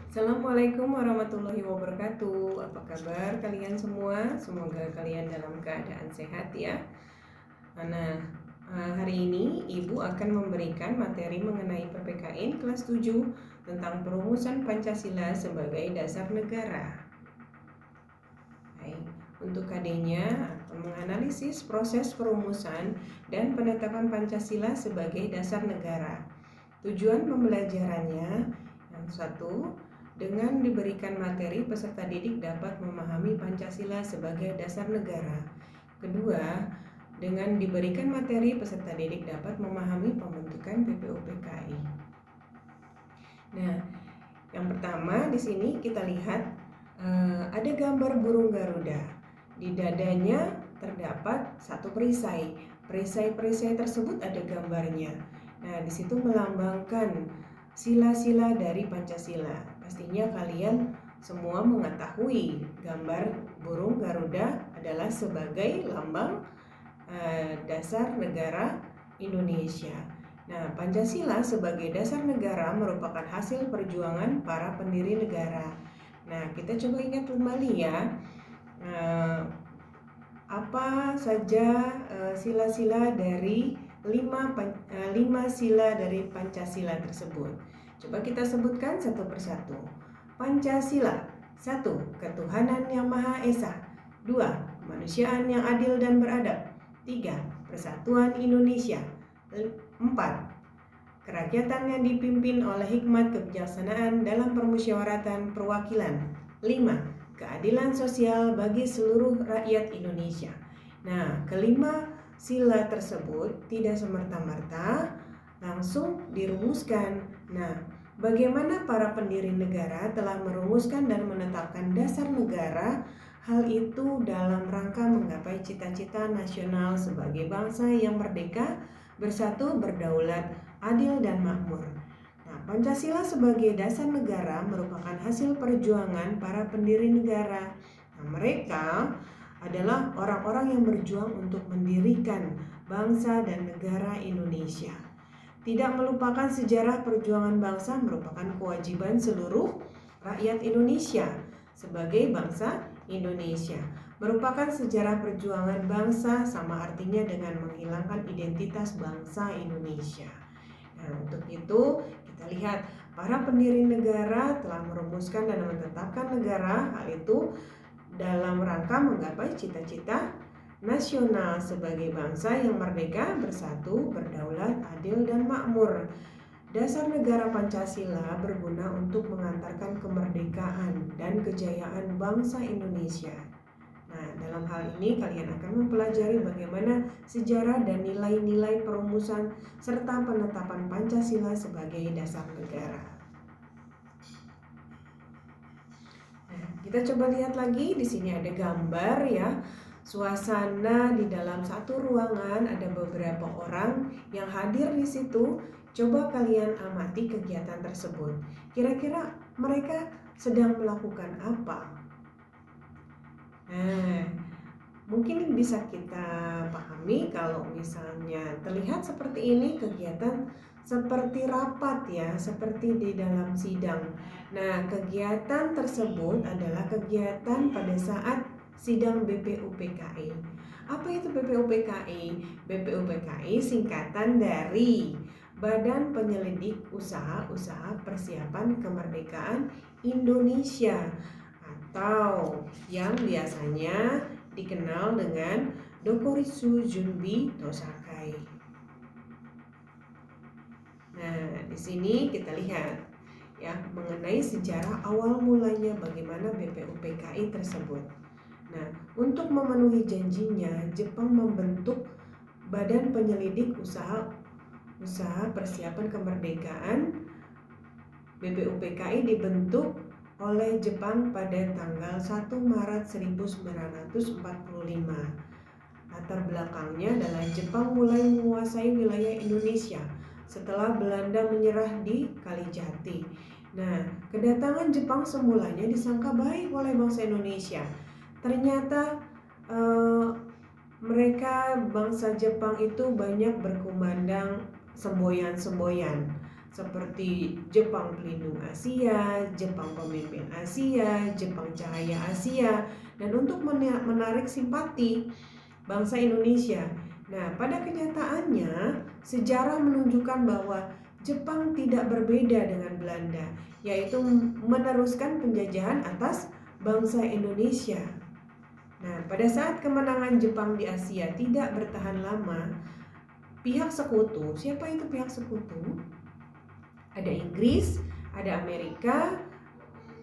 Assalamualaikum warahmatullahi wabarakatuh. Apa kabar kalian semua? Semoga kalian dalam keadaan sehat ya. Nah, hari ini Ibu akan memberikan materi mengenai PPKN kelas 7 tentang perumusan Pancasila sebagai dasar negara. Baik, untuk KD-nya menganalisis proses perumusan dan penetapan Pancasila sebagai dasar negara. Tujuan pembelajarannya yang satu, dengan diberikan materi, peserta didik dapat memahami Pancasila sebagai dasar negara. Kedua, dengan diberikan materi, peserta didik dapat memahami pembentukan PPOPKI. Nah, yang pertama di sini kita lihat ada gambar burung Garuda. Di dadanya terdapat satu perisai. Perisai-perisai tersebut ada gambarnya. Nah, di situ melambangkan sila-sila dari Pancasila. Pastinya kalian semua mengetahui gambar burung Garuda adalah sebagai lambang dasar negara Indonesia. Nah, Pancasila sebagai dasar negara merupakan hasil perjuangan para pendiri negara. Nah, kita coba ingat kembali ya, apa saja sila-sila dari lima sila dari Pancasila tersebut. Coba kita sebutkan satu persatu. Pancasila: 1. Ketuhanan yang Maha Esa. 2. Kemanusiaan yang adil dan beradab. 3. Persatuan Indonesia. 4. Kerakyatan yang dipimpin oleh hikmat kebijaksanaan dalam permusyawaratan perwakilan. 5. Keadilan sosial bagi seluruh rakyat Indonesia. Nah, kelima sila tersebut tidak semerta-merta langsung dirumuskan. Nah, bagaimana para pendiri negara telah merumuskan dan menetapkan dasar negara? Hal itu dalam rangka menggapai cita-cita nasional sebagai bangsa yang merdeka, bersatu, berdaulat, adil, dan makmur. Nah, Pancasila sebagai dasar negara merupakan hasil perjuangan para pendiri negara. Nah, mereka adalah orang-orang yang berjuang untuk mendirikan bangsa dan negara Indonesia. Tidak melupakan sejarah perjuangan bangsa merupakan kewajiban seluruh rakyat Indonesia sebagai bangsa Indonesia. Merupakan sejarah perjuangan bangsa sama artinya dengan menghilangkan identitas bangsa Indonesia. Nah, untuk itu kita lihat para pendiri negara telah merumuskan dan menetapkan negara, hal itu dalam rangka menggapai cita-cita nasional sebagai bangsa yang merdeka, bersatu, berdaulat, adil, dan makmur. Dasar negara Pancasila berguna untuk mengantarkan kemerdekaan dan kejayaan bangsa Indonesia. Nah, dalam hal ini kalian akan mempelajari bagaimana sejarah dan nilai-nilai perumusan serta penetapan Pancasila sebagai dasar negara. Kita coba lihat lagi, di sini ada gambar ya. Suasana di dalam satu ruangan, ada beberapa orang yang hadir di situ. Coba kalian amati kegiatan tersebut. Kira-kira mereka sedang melakukan apa? Nah, mungkin bisa kita pahami kalau misalnya terlihat seperti ini, kegiatan seperti rapat ya, seperti di dalam sidang. Nah, kegiatan tersebut adalah kegiatan pada saat sidang BPUPKI. Apa itu BPUPKI? BPUPKI singkatan dari Badan Penyelidik Usaha Persiapan Kemerdekaan Indonesia, atau yang biasanya dikenal dengan Dokoritsu Junbi Tosakai. Nah, di sini kita lihat ya mengenai sejarah awal mulanya bagaimana BPUPKI tersebut. Nah, untuk memenuhi janjinya, Jepang membentuk Badan Penyelidik Usaha Persiapan Kemerdekaan. BPUPKI dibentuk oleh Jepang pada tanggal 1 Maret 1945. Latar belakangnya adalah Jepang mulai menguasai wilayah Indonesia setelah Belanda menyerah di Kalijati. Nah, kedatangan Jepang semulanya disangka baik oleh bangsa Indonesia. Ternyata mereka bangsa Jepang itu banyak berkumandang semboyan-semboyan. seperti Jepang Pelindung Asia, Jepang Pemimpin Asia, Jepang Cahaya Asia, dan untuk menarik simpati bangsa Indonesia. Nah, pada kenyataannya sejarah menunjukkan bahwa Jepang tidak berbeda dengan Belanda, yaitu meneruskan penjajahan atas bangsa Indonesia. Nah, pada saat kemenangan Jepang di Asia tidak bertahan lama, pihak sekutu, siapa itu pihak sekutu? Ada Inggris, ada Amerika,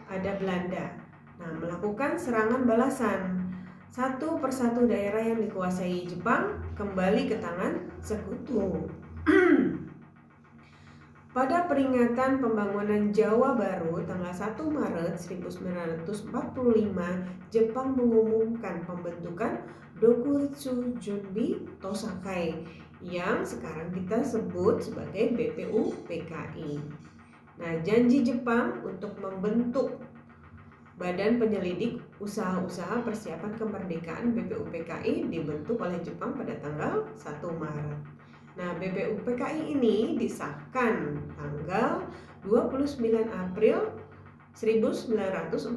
ada Belanda. Nah, melakukan serangan balasan. Satu persatu daerah yang dikuasai Jepang kembali ke tangan sekutu. Pada peringatan pembangunan Jawa Baru tanggal 1 Maret 1945, Jepang mengumumkan pembentukan Dokuritsu Junbi Tosakai yang sekarang kita sebut sebagai BPUPKI. Nah, janji Jepang untuk membentuk Badan Penyelidik Usaha-Usaha Persiapan Kemerdekaan BPUPKI dibentuk oleh Jepang pada tanggal 1 Maret. Nah, BPUPKI ini disahkan tanggal 29 April 1945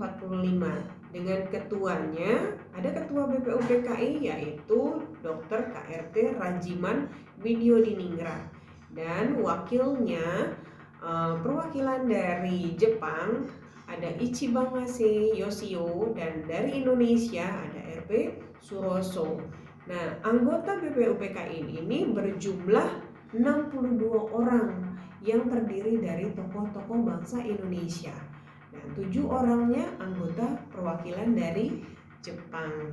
dengan ketuanya, ada ketua BPUPKI yaitu Dr. KRT Rajiman Widyodiningrat, dan wakilnya perwakilan dari Jepang ada Ichibamase Yoshio, dan dari Indonesia ada RP Suroso. Nah, anggota BPUPKI ini berjumlah 62 orang yang terdiri dari tokoh-tokoh bangsa Indonesia. Nah, 7 orangnya anggota perwakilan dari Jepang.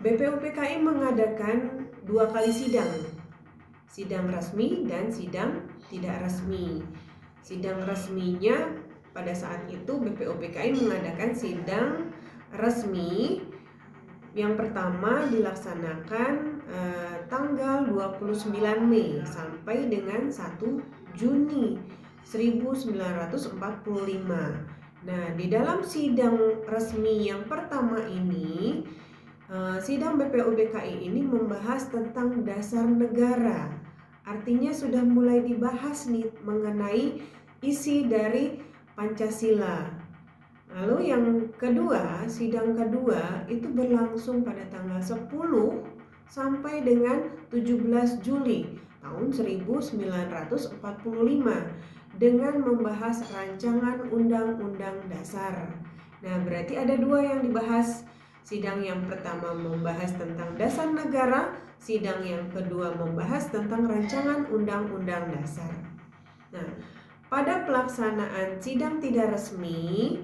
BPUPKI mengadakan 2 kali sidang resmi dan sidang tidak resmi. Sidang resminya pada saat itu BPUPKI mengadakan sidang resmi yang pertama dilaksanakan tanggal 29 Mei sampai dengan 1 Juni 1945. Nah, di dalam sidang resmi yang pertama ini, sidang BPUPKI ini membahas tentang dasar negara. Artinya sudah mulai dibahas nih mengenai isi dari Pancasila. Lalu yang kedua, sidang kedua itu berlangsung pada tanggal 10 sampai dengan 17 Juli tahun 1945 dengan membahas rancangan Undang-Undang Dasar. Nah, berarti ada 2 yang dibahas. Sidang yang pertama membahas tentang dasar negara, sidang yang kedua membahas tentang rancangan Undang-Undang Dasar. Nah, pada pelaksanaan sidang tidak resmi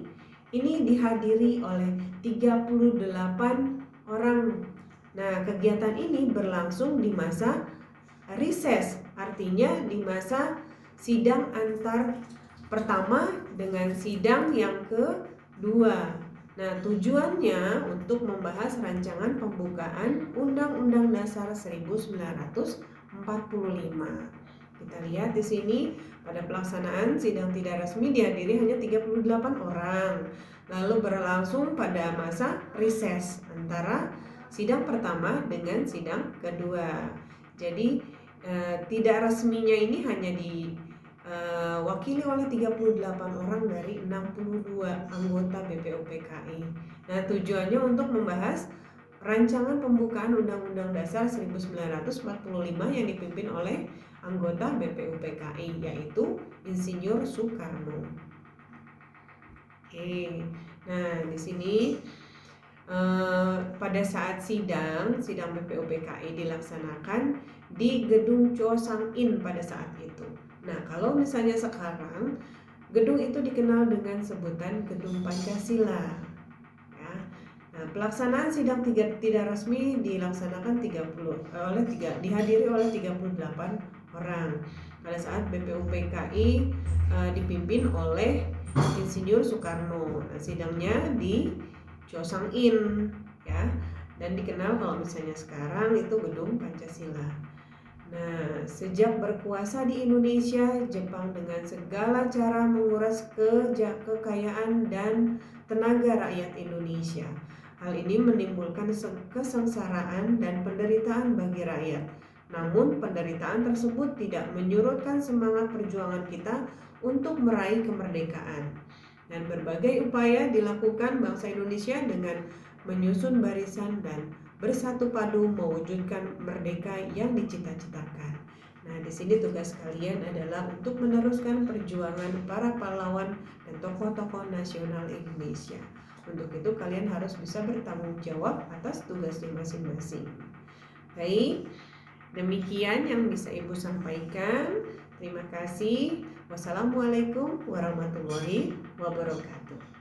ini dihadiri oleh 38 orang. Nah, kegiatan ini berlangsung di masa reses, artinya di masa sidang antar pertama dengan sidang yang kedua. Nah, tujuannya untuk membahas rancangan pembukaan Undang-Undang Dasar 1945. Kita lihat di sini pada pelaksanaan sidang tidak resmi dihadiri hanya 38 orang. Lalu berlangsung pada masa reses antara sidang pertama dengan sidang kedua. Jadi tidak resminya ini hanya diwakili oleh 38 orang dari 62 anggota BPUPKI. Nah, tujuannya untuk membahas rancangan pembukaan Undang-Undang Dasar 1945 yang dipimpin oleh anggota BPUPKI yaitu Insinyur Soekarno. Oke. Nah, di sini pada saat sidang BPUPKI dilaksanakan di Gedung Chosang-in pada saat itu. Nah, kalau misalnya sekarang gedung itu dikenal dengan sebutan Gedung Pancasila. Ya. Nah, pelaksanaan sidang tidak resmi dilaksanakan dihadiri oleh 38 orang. Pada saat BPUPKI dipimpin oleh Insinyur Soekarno. Nah, sidangnya di Chosang-in ya, dan dikenal kalau misalnya sekarang itu Gedung Pancasila. Nah, sejak berkuasa di Indonesia, Jepang dengan segala cara menguras kekayaan dan tenaga rakyat Indonesia. Hal ini menimbulkan kesengsaraan dan penderitaan bagi rakyat. Namun penderitaan tersebut tidak menyurutkan semangat perjuangan kita untuk meraih kemerdekaan. Dan berbagai upaya dilakukan bangsa Indonesia dengan menyusun barisan dan bersatu padu mewujudkan merdeka yang dicita-citakan. Nah, di sini tugas kalian adalah untuk meneruskan perjuangan para pahlawan dan tokoh-tokoh nasional Indonesia. Untuk itu kalian harus bisa bertanggung jawab atas tugasnya masing-masing. Baik, demikian yang bisa Ibu sampaikan. Terima kasih. Wassalamualaikum warahmatullahi wabarakatuh.